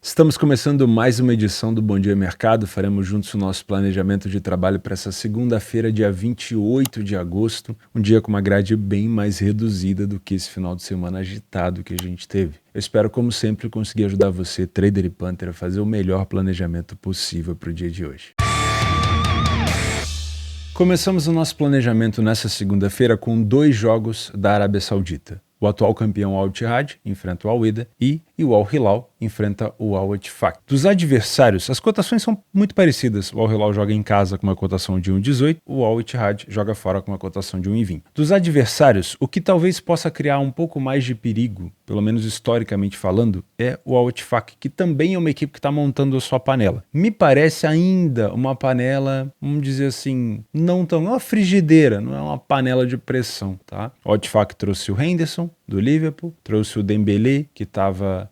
Estamos começando mais uma edição do Bom Dia Mercado. Faremos juntos o nosso planejamento de trabalho para essa segunda-feira, dia 28 de agosto, um dia com uma grade bem mais reduzida do que esse final de semana agitado que a gente teve. Eu espero, como sempre, conseguir ajudar você, trader e punter, a fazer o melhor planejamento possível para o dia de hoje. Começamos o nosso planejamento nessa segunda-feira com 2 jogos da Arábia Saudita. O atual campeão Al Ittihad enfrenta o Al Wahda e o Al Hilal enfrenta o Al Ettifaq. Dos adversários, as cotações são muito parecidas. O Al Hilal joga em casa com uma cotação de 1,18, o Al Ittihad joga fora com uma cotação de 1,20. Dos adversários, o que talvez possa criar um pouco mais de perigo, pelo menos historicamente falando, é o Al Ettifaq, que também é uma equipe que está montando a sua panela. Me parece ainda uma panela, vamos dizer assim, não é uma frigideira, não é uma panela de pressão, tá? O Al Ettifaq trouxe o Henderson do Liverpool, trouxe o Dembélé, que estava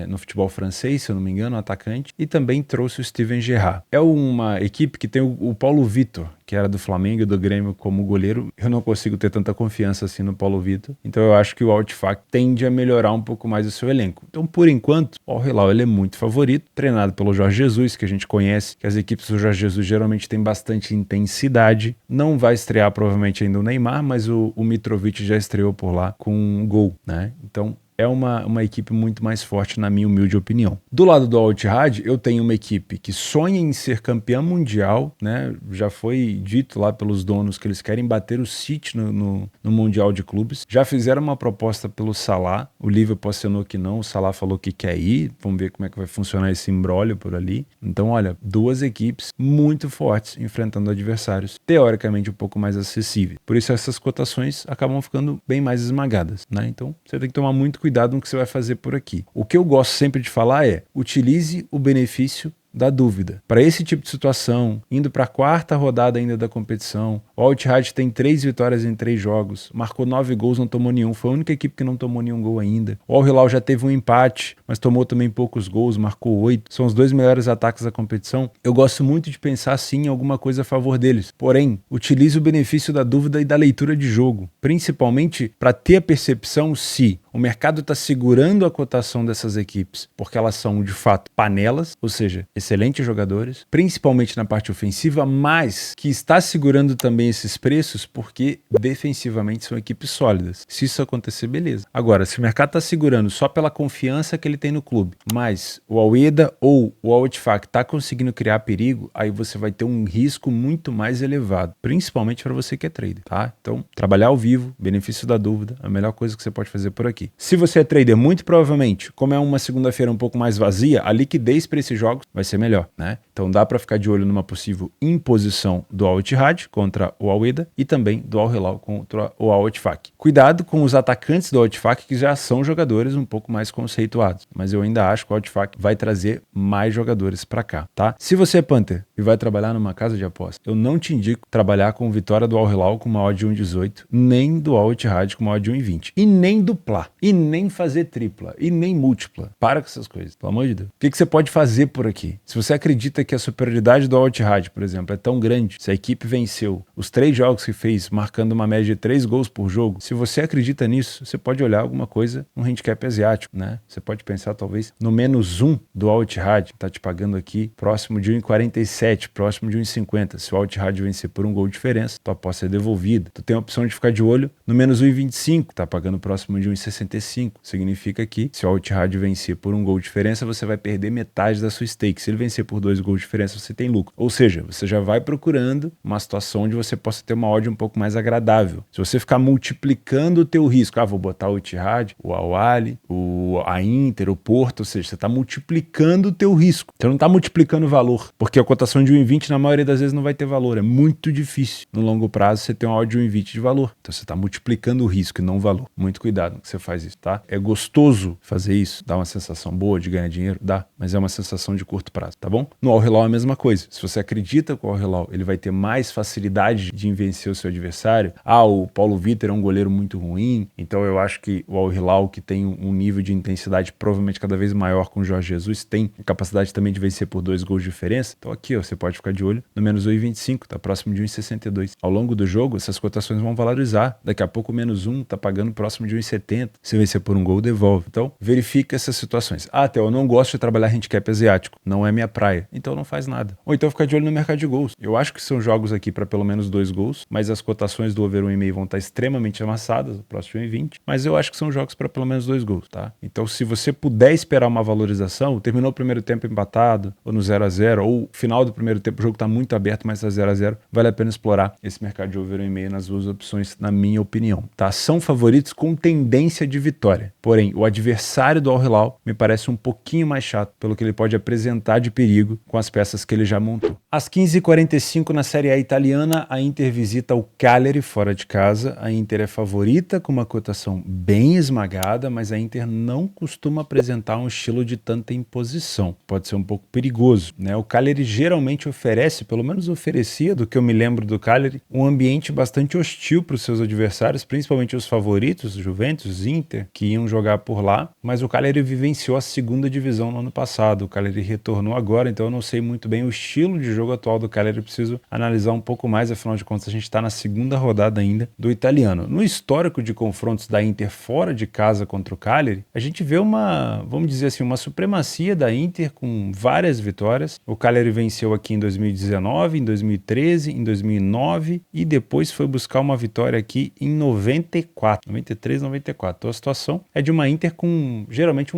no futebol francês, se eu não me engano, um atacante, e também trouxe o Steven Gerrard. É uma equipe que tem o Paulo Vitor, que era do Flamengo e do Grêmio como goleiro. Eu não consigo ter tanta confiança assim no Paulo Vitor, então eu acho que o Al Ettifaq tende a melhorar um pouco mais o seu elenco. Então, por enquanto, o Al Hilal ele é muito favorito, treinado pelo Jorge Jesus, que a gente conhece, que as equipes do Jorge Jesus geralmente têm bastante intensidade. Não vai estrear provavelmente ainda o Neymar, mas o Mitrovic já estreou por lá com um gol, né? Então, é uma equipe muito mais forte, na minha humilde opinião. Do lado do Al Ittihad, eu tenho uma equipe que sonha em ser campeã mundial, né? Já foi dito lá pelos donos que eles querem bater o City no Mundial de Clubes. Já fizeram uma proposta pelo Salah, o Liverpool assinou que não, o Salah falou que quer ir, vamos ver como é que vai funcionar esse imbróglio por ali. Então, olha, 2 equipes muito fortes enfrentando adversários, teoricamente um pouco mais acessíveis. Por isso essas cotações acabam ficando bem mais esmagadas, né? Então, você tem que tomar muito cuidado no que você vai fazer por aqui. O que eu gosto sempre de falar é: utilize o benefício da dúvida. Para esse tipo de situação, indo para a 4ª rodada ainda da competição, o Al Ittihad tem 3 vitórias em 3 jogos, marcou 9 gols, não tomou nenhum, foi a única equipe que não tomou nenhum gol ainda. O Al Hilal já teve um empate, mas tomou também poucos gols, marcou 8, são os 2 melhores ataques da competição. Eu gosto muito de pensar sim em alguma coisa a favor deles, porém, utilize o benefício da dúvida e da leitura de jogo, principalmente para ter a percepção se o mercado está segurando a cotação dessas equipes porque elas são de fato panelas, ou seja, excelentes jogadores, principalmente na parte ofensiva, mas que está segurando também esses preços porque defensivamente são equipes sólidas. Se isso acontecer, beleza. Agora, se o mercado está segurando só pela confiança que ele tem no clube, mas o Al Wahda ou o Al Ettifaq está conseguindo criar perigo, aí você vai ter um risco muito mais elevado, principalmente para você que é trader, tá? Então, trabalhar ao vivo, benefício da dúvida, a melhor coisa que você pode fazer por aqui. Se você é trader, muito provavelmente, como é uma segunda-feira um pouco mais vazia, a liquidez para esses jogos vai ser melhor, né? Então dá para ficar de olho numa possível imposição do Al Ittihad contra o Al Wahda e também do Al Hilal contra o Al Ettifaq. Cuidado com os atacantes do Al Ettifaq, que já são jogadores um pouco mais conceituados, mas eu ainda acho que o Al Ettifaq vai trazer mais jogadores para cá, tá? Se você é punter e vai trabalhar numa casa de aposta, eu não te indico trabalhar com vitória do Al Hilal com uma odd de 1,18, nem do Al Ittihad com uma odd de 1,20, e nem duplar, e nem fazer tripla, e nem múltipla. Para com essas coisas, pelo amor de Deus. O que você pode fazer por aqui? Se você acredita que a superioridade do Al Ittihad, por exemplo, é tão grande, se a equipe venceu os 3 jogos que fez, marcando uma média de 3 gols por jogo, se você acredita nisso, você pode olhar alguma coisa no handicap asiático, né? Você pode pensar talvez no -1 do Al Ittihad, que tá te pagando aqui próximo de 1,47, próximo de 1,50. Se o Al Ittihad vencer por um gol de diferença, tua aposta é devolvida. Tu tem a opção de ficar de olho no -1,25, tá pagando próximo de 1,65. Significa que se o Al Ittihad vencer por um gol de diferença, você vai perder metade da sua stake. Se ele vencer por 2 gols de diferença, você tem lucro. Ou seja, você já vai procurando uma situação onde você possa ter uma odd um pouco mais agradável. Se você ficar multiplicando o teu risco, vou botar o Ittihad, o Al Ahly, a Inter, o Porto, ou seja, você está multiplicando o teu risco. Você não está multiplicando o valor, porque a cotação de 1,20 na maioria das vezes não vai ter valor. É muito difícil no longo prazo você ter uma odd de 1,20 de valor. Então você está multiplicando o risco e não o valor. Muito cuidado que você faz isso, tá? É gostoso fazer isso, dá uma sensação boa de ganhar dinheiro, dá, mas é uma sensação de curto prazo, tá bom? No Al Hilal é a mesma coisa. Se você acredita que o Al Hilal ele vai ter mais facilidade de vencer o seu adversário, o Paulo Vitor é um goleiro muito ruim, então eu acho que o Al Hilal, que tem um nível de intensidade provavelmente cada vez maior com o Jorge Jesus, tem a capacidade também de vencer por 2 gols de diferença. Então aqui, você pode ficar de olho no -1,25, tá próximo de 1,62. Ao longo do jogo, essas cotações vão valorizar. Daqui a pouco o -1 tá pagando próximo de 1,70. Se vencer por um gol, devolve. Então, verifica essas situações. Ah, Theo, eu não gosto de trabalhar handicap asiático. Não é minha praia. Então não faz nada. Ou então fica de olho no mercado de gols. Eu acho que são jogos aqui para pelo menos 2 gols, mas as cotações do over 1,5 vão estar extremamente amassadas, o próximo 1,20. Mas eu acho que são jogos para pelo menos 2 gols, tá? Então, se você puder esperar uma valorização, terminou o primeiro tempo empatado, ou no 0-0, ou final do primeiro tempo, o jogo está muito aberto, mas está 0-0, vale a pena explorar esse mercado de over 1,5 nas duas opções, na minha opinião, tá? São favoritos com tendência de vitória. Porém, o adversário do Al Hilal me parece um pouquinho mais chato pelo que ele pode apresentar de perigo com as peças que ele já montou. Às 15h45 na Série A italiana, a Inter visita o Cagliari fora de casa. A Inter é favorita com uma cotação bem esmagada, mas a Inter não costuma apresentar um estilo de tanta imposição. Pode ser um pouco perigoso, né? O Cagliari geralmente oferece, pelo menos oferecia, do que eu me lembro do Cagliari, um ambiente bastante hostil para os seus adversários, principalmente os favoritos, Juventus, Inter, que iam jogar por lá, mas o Cagliari vivenciou a segunda divisão no ano passado. O Cagliari retornou agora, então eu não sei muito bem o estilo de jogo atual do Cagliari, eu preciso analisar um pouco mais, afinal de contas a gente está na segunda rodada ainda do italiano. No histórico de confrontos da Inter fora de casa contra o Cagliari, a gente vê uma, vamos dizer assim, uma supremacia da Inter com várias vitórias. O Cagliari venceu aqui em 2019, em 2013, em 2009 e depois foi buscar uma vitória aqui em 94, 93, 94. Então a situação é de uma Inter com geralmente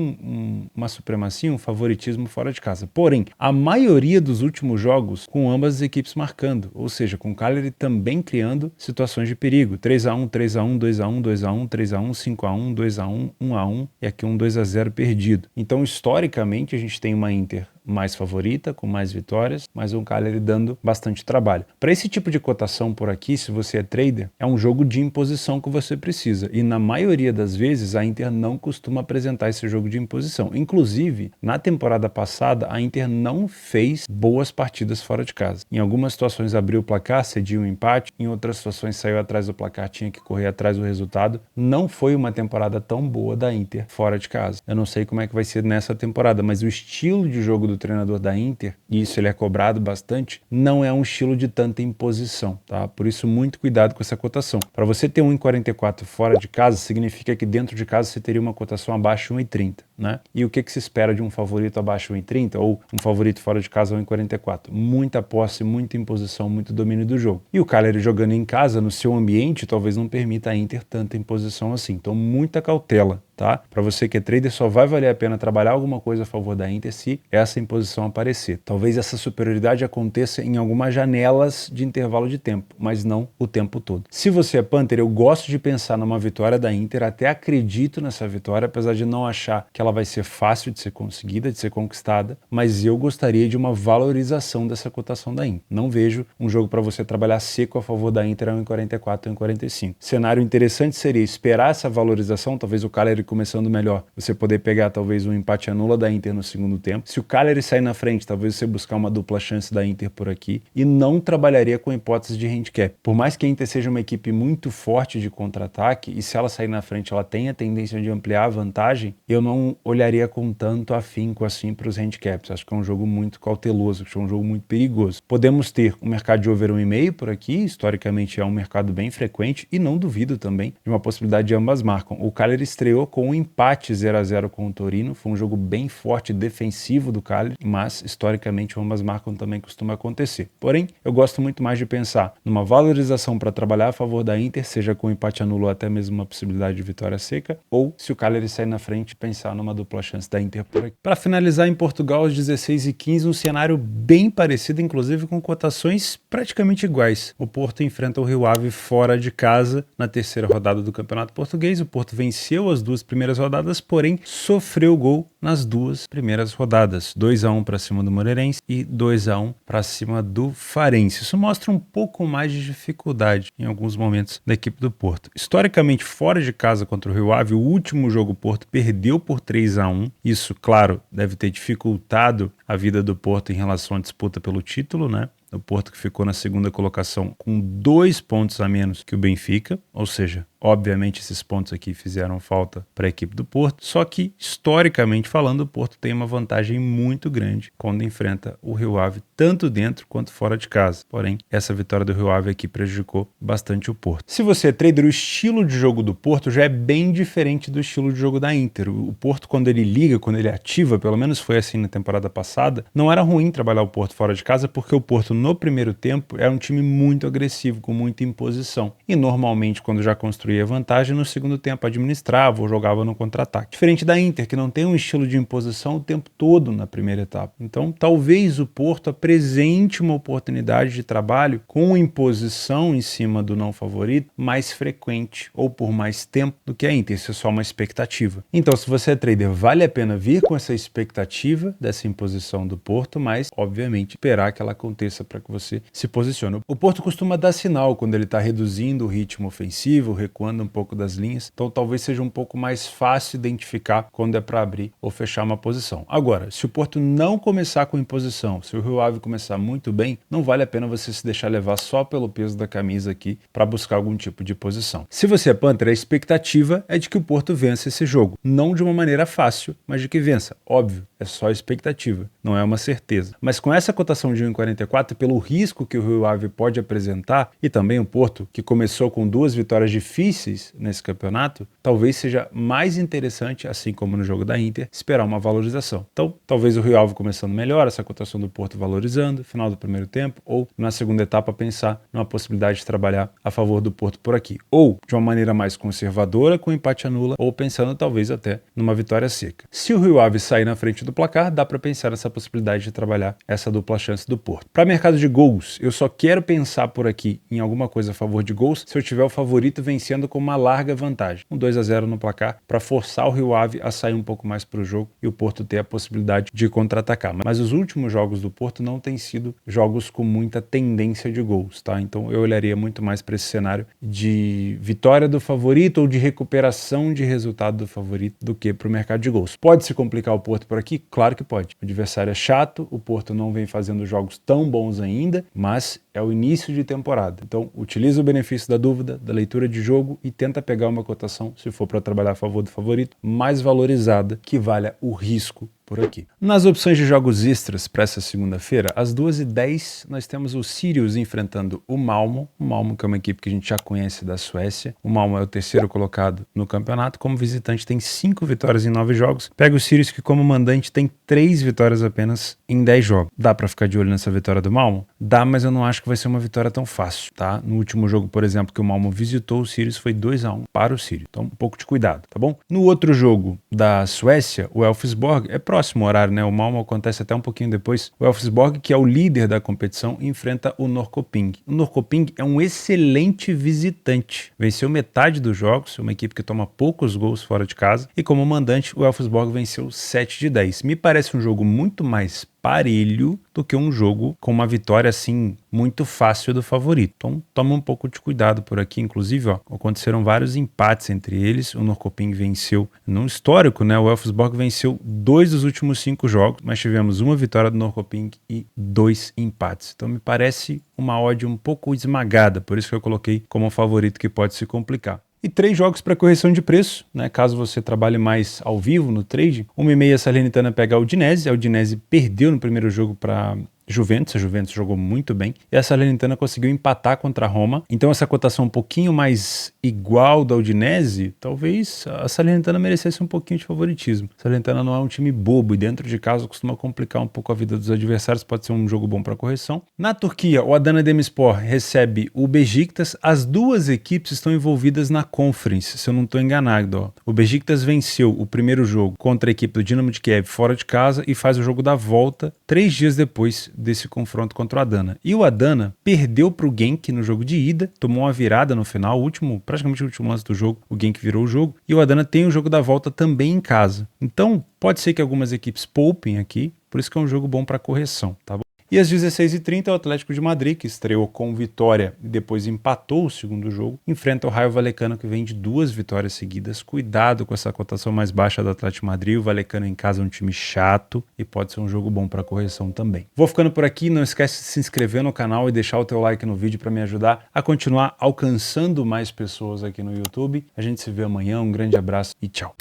uma supremacia, um favoritismo fora de casa. Porém, a maioria dos últimos jogos com ambas as equipes marcando, ou seja, com o Cagliari também criando situações de perigo. 3-1, 3-1, 2-1, 2-1, 3-1, 5-1, 2-1, 1-1 e aqui um 2-0 perdido. Então, historicamente, a gente tem uma Inter mais favorita, com mais vitórias, mas um Cagliari dando bastante trabalho. Para esse tipo de cotação por aqui, se você é trader, é um jogo de imposição que você precisa. E na maioria das vezes, a Inter não costuma apresentar esse jogo de imposição. Inclusive, na temporada passada, a Inter não fez boas partidas fora de casa. Em algumas situações abriu o placar, cedia um empate, em outras situações saiu atrás do placar, tinha que correr atrás do resultado. Não foi uma temporada tão boa da Inter fora de casa. Eu não sei como é que vai ser nessa temporada, mas o estilo de jogo do treinador da Inter, e isso ele é cobrado bastante, não é um estilo de tanta imposição, tá? Por isso, muito cuidado com essa cotação. Para você ter 1,44 fora de casa, significa que dentro de casa você teria uma cotação abaixo de 1,30, né? E o que se espera de um favorito abaixo de 1,30 ou um favorito fora de casa 1,44? Muita posse, muita imposição, muito domínio do jogo. E o Cagliari jogando em casa, no seu ambiente, talvez não permita a Inter tanta imposição assim. Então, muita cautela, tá? Para você que é trader, só vai valer a pena trabalhar alguma coisa a favor da Inter se essa imposição aparecer. Talvez essa superioridade aconteça em algumas janelas de intervalo de tempo, mas não o tempo todo. Se você é Panther, eu gosto de pensar numa vitória da Inter, até acredito nessa vitória, apesar de não achar que ela vai ser fácil de ser conseguida, de ser conquistada, mas eu gostaria de uma valorização dessa cotação da Inter. Não vejo um jogo para você trabalhar seco a favor da Inter a 1,44, 1,45. Cenário interessante seria esperar essa valorização, talvez o Cagliari começando melhor, você poder pegar talvez um empate anula da Inter no segundo tempo. Se o Cagliari sair na frente, talvez você buscar uma dupla chance da Inter por aqui e não trabalharia com hipótese de handicap. Por mais que a Inter seja uma equipe muito forte de contra-ataque e se ela sair na frente ela tem a tendência de ampliar a vantagem, eu não olharia com tanto afinco assim para os handicaps. Acho que é um jogo muito cauteloso, acho que é um jogo muito perigoso. Podemos ter um mercado de over 1,5 por aqui, historicamente é um mercado bem frequente e não duvido também de uma possibilidade de ambas marcam. O Cagliari estreou com um empate 0-0 com o Torino, foi um jogo bem forte defensivo do Cagliari, mas historicamente ambas marcam também costuma acontecer. Porém, eu gosto muito mais de pensar numa valorização para trabalhar a favor da Inter, seja com empate anulo ou até mesmo uma possibilidade de vitória seca, ou se o Cagliari sair na frente, pensar numa dupla chance da Inter por aqui. Para finalizar, em Portugal, às 16h15, um cenário bem parecido, inclusive com cotações praticamente iguais. O Porto enfrenta o Rio Ave fora de casa na terceira rodada do Campeonato Português. O Porto venceu as duas primeiras rodadas, porém sofreu gol nas duas primeiras rodadas. 2-1 para cima do Moreirense e 2-1 para cima do Farense. Isso mostra um pouco mais de dificuldade em alguns momentos da equipe do Porto. Historicamente, fora de casa contra o Rio Ave, o último jogo o Porto perdeu por 3-1. Isso, claro, deve ter dificultado a vida do Porto em relação à disputa pelo título, né? O Porto que ficou na segunda colocação com 2 pontos a menos que o Benfica, ou seja, Obviamente esses pontos aqui fizeram falta para a equipe do Porto, só que historicamente falando o Porto tem uma vantagem muito grande quando enfrenta o Rio Ave tanto dentro quanto fora de casa. Porém, essa vitória do Rio Ave aqui prejudicou bastante o Porto. Se você é trader, o estilo de jogo do Porto já é bem diferente do estilo de jogo da Inter. O Porto, quando ele liga, quando ele ativa, pelo menos foi assim na temporada passada, não era ruim trabalhar o Porto fora de casa, porque o Porto no primeiro tempo era um time muito agressivo, com muita imposição. E normalmente, quando já construía vantagem, no segundo tempo administrava ou jogava no contra-ataque. Diferente da Inter, que não tem um estilo de imposição o tempo todo na primeira etapa. Então, talvez o Porto apresente uma oportunidade de trabalho com imposição em cima do não favorito mais frequente ou por mais tempo do que a Inter. Isso é só uma expectativa. Então, se você é trader, vale a pena vir com essa expectativa dessa imposição do Porto, mas, obviamente, esperar que ela aconteça para que você se posicione. O Porto costuma dar sinal quando ele está reduzindo o ritmo ofensivo, recuando um pouco das linhas, então talvez seja um pouco mais fácil identificar quando é para abrir ou fechar uma posição. Agora, se o Porto não começar com imposição, se o Rio Ave começar muito bem, não vale a pena você se deixar levar só pelo peso da camisa aqui para buscar algum tipo de posição. Se você é Panther, a expectativa é de que o Porto vença esse jogo. Não de uma maneira fácil, mas de que vença. Óbvio, é só expectativa, não é uma certeza. Mas com essa cotação de 1,44, pelo risco que o Rio Ave pode apresentar, e também o Porto, que começou com 2 vitórias difíceis nesse campeonato, talvez seja mais interessante, assim como no jogo da Inter, esperar uma valorização. Então, talvez o Rio Ave começando melhor, essa cotação do Porto valorizando, final do primeiro tempo, ou na segunda etapa pensar numa possibilidade de trabalhar a favor do Porto por aqui. Ou de uma maneira mais conservadora, com empate anula, ou pensando talvez até numa vitória seca. Se o Rio Ave sair na frente do placar, dá para pensar nessa possibilidade de trabalhar essa dupla chance do Porto. Para mercado de gols, eu só quero pensar por aqui em alguma coisa a favor de gols se eu tiver o favorito vencendo com uma larga vantagem. Um 2-0 no placar para forçar o Rio Ave a sair um pouco mais para o jogo e o Porto ter a possibilidade de contra-atacar. Mas os últimos jogos do Porto não têm sido jogos com muita tendência de gols, tá? Então eu olharia muito mais para esse cenário de vitória do favorito ou de recuperação de resultado do favorito do que para o mercado de gols. Pode se complicar o Porto por aqui? Claro que pode. O adversário é chato, o Porto não vem fazendo jogos tão bons ainda, mas é o início de temporada. Então, utiliza o benefício da dúvida, da leitura de jogo e tenta pegar uma cotação, se for para trabalhar a favor do favorito, mais valorizada, que valha o risco por aqui. Nas opções de jogos extras para essa segunda-feira, às 2h10, nós temos o Sirius enfrentando o Malmö. O Malmö, que é uma equipe que a gente já conhece da Suécia. O Malmö é o terceiro colocado no campeonato. Como visitante tem 5 vitórias em 9 jogos. Pega o Sirius, que como mandante tem 3 vitórias apenas em 10 jogos. Dá para ficar de olho nessa vitória do Malmö? Dá, mas eu não acho que vai ser uma vitória tão fácil, tá? No último jogo, por exemplo, que o Malmö visitou o Sirius, foi 2-1 para o Sirius. Então, um pouco de cuidado, tá bom? No outro jogo da Suécia, o Elfsborg, é próximo horário, né? O Malmö acontece até um pouquinho depois. O Elfsborg, que é o líder da competição, enfrenta o Norrköping. O Norrköping é um excelente visitante. Venceu metade dos jogos, uma equipe que toma poucos gols fora de casa. E como mandante, o Elfsborg venceu 7 de 10. Me parece um jogo muito mais parelho do que um jogo com uma vitória assim muito fácil do favorito. Então toma um pouco de cuidado por aqui. Inclusive, ó, aconteceram vários empates entre eles. O Norrköping venceu no histórico, né? O Elfsborg venceu 2 dos últimos 5 jogos, mas tivemos uma vitória do Norrköping e 2 empates. Então me parece uma odd um pouco esmagada, por isso que eu coloquei como um favorito que pode se complicar. E 3 jogos para correção de preço, né? Caso você trabalhe mais ao vivo no trade. 1,5 a Salernitana pega a Udinese. A Udinese perdeu no primeiro jogo para Juventus, a Juventus jogou muito bem, e a Salernitana conseguiu empatar contra a Roma, então essa cotação um pouquinho mais igual da Udinese, talvez a Salernitana merecesse um pouquinho de favoritismo. A Salernitana não é um time bobo e dentro de casa costuma complicar um pouco a vida dos adversários, pode ser um jogo bom para correção. Na Turquia, o Adana Demirspor recebe o Beşiktaş, as duas equipes estão envolvidas na Conference, se eu não estou enganado. Ó. O Beşiktaş venceu o primeiro jogo contra a equipe do Dinamo de Kiev fora de casa e faz o jogo da volta 3 dias depois desse confronto contra o Adana. E o Adana perdeu para o Genk no jogo de ida, tomou uma virada no final, praticamente o último lance do jogo, o Genk virou o jogo, e o Adana tem o jogo da volta também em casa. Então, pode ser que algumas equipes poupem aqui, por isso que é um jogo bom para correção, tá bom? E às 16h30, o Atlético de Madrid, que estreou com vitória e depois empatou o segundo jogo, enfrenta o Rayo Vallecano, que vem de 2 vitórias seguidas. Cuidado com essa cotação mais baixa do Atlético de Madrid. O Vallecano em casa é um time chato e pode ser um jogo bom para correção também. Vou ficando por aqui. Não esquece de se inscrever no canal e deixar o teu like no vídeo para me ajudar a continuar alcançando mais pessoas aqui no YouTube. A gente se vê amanhã. Um grande abraço e tchau.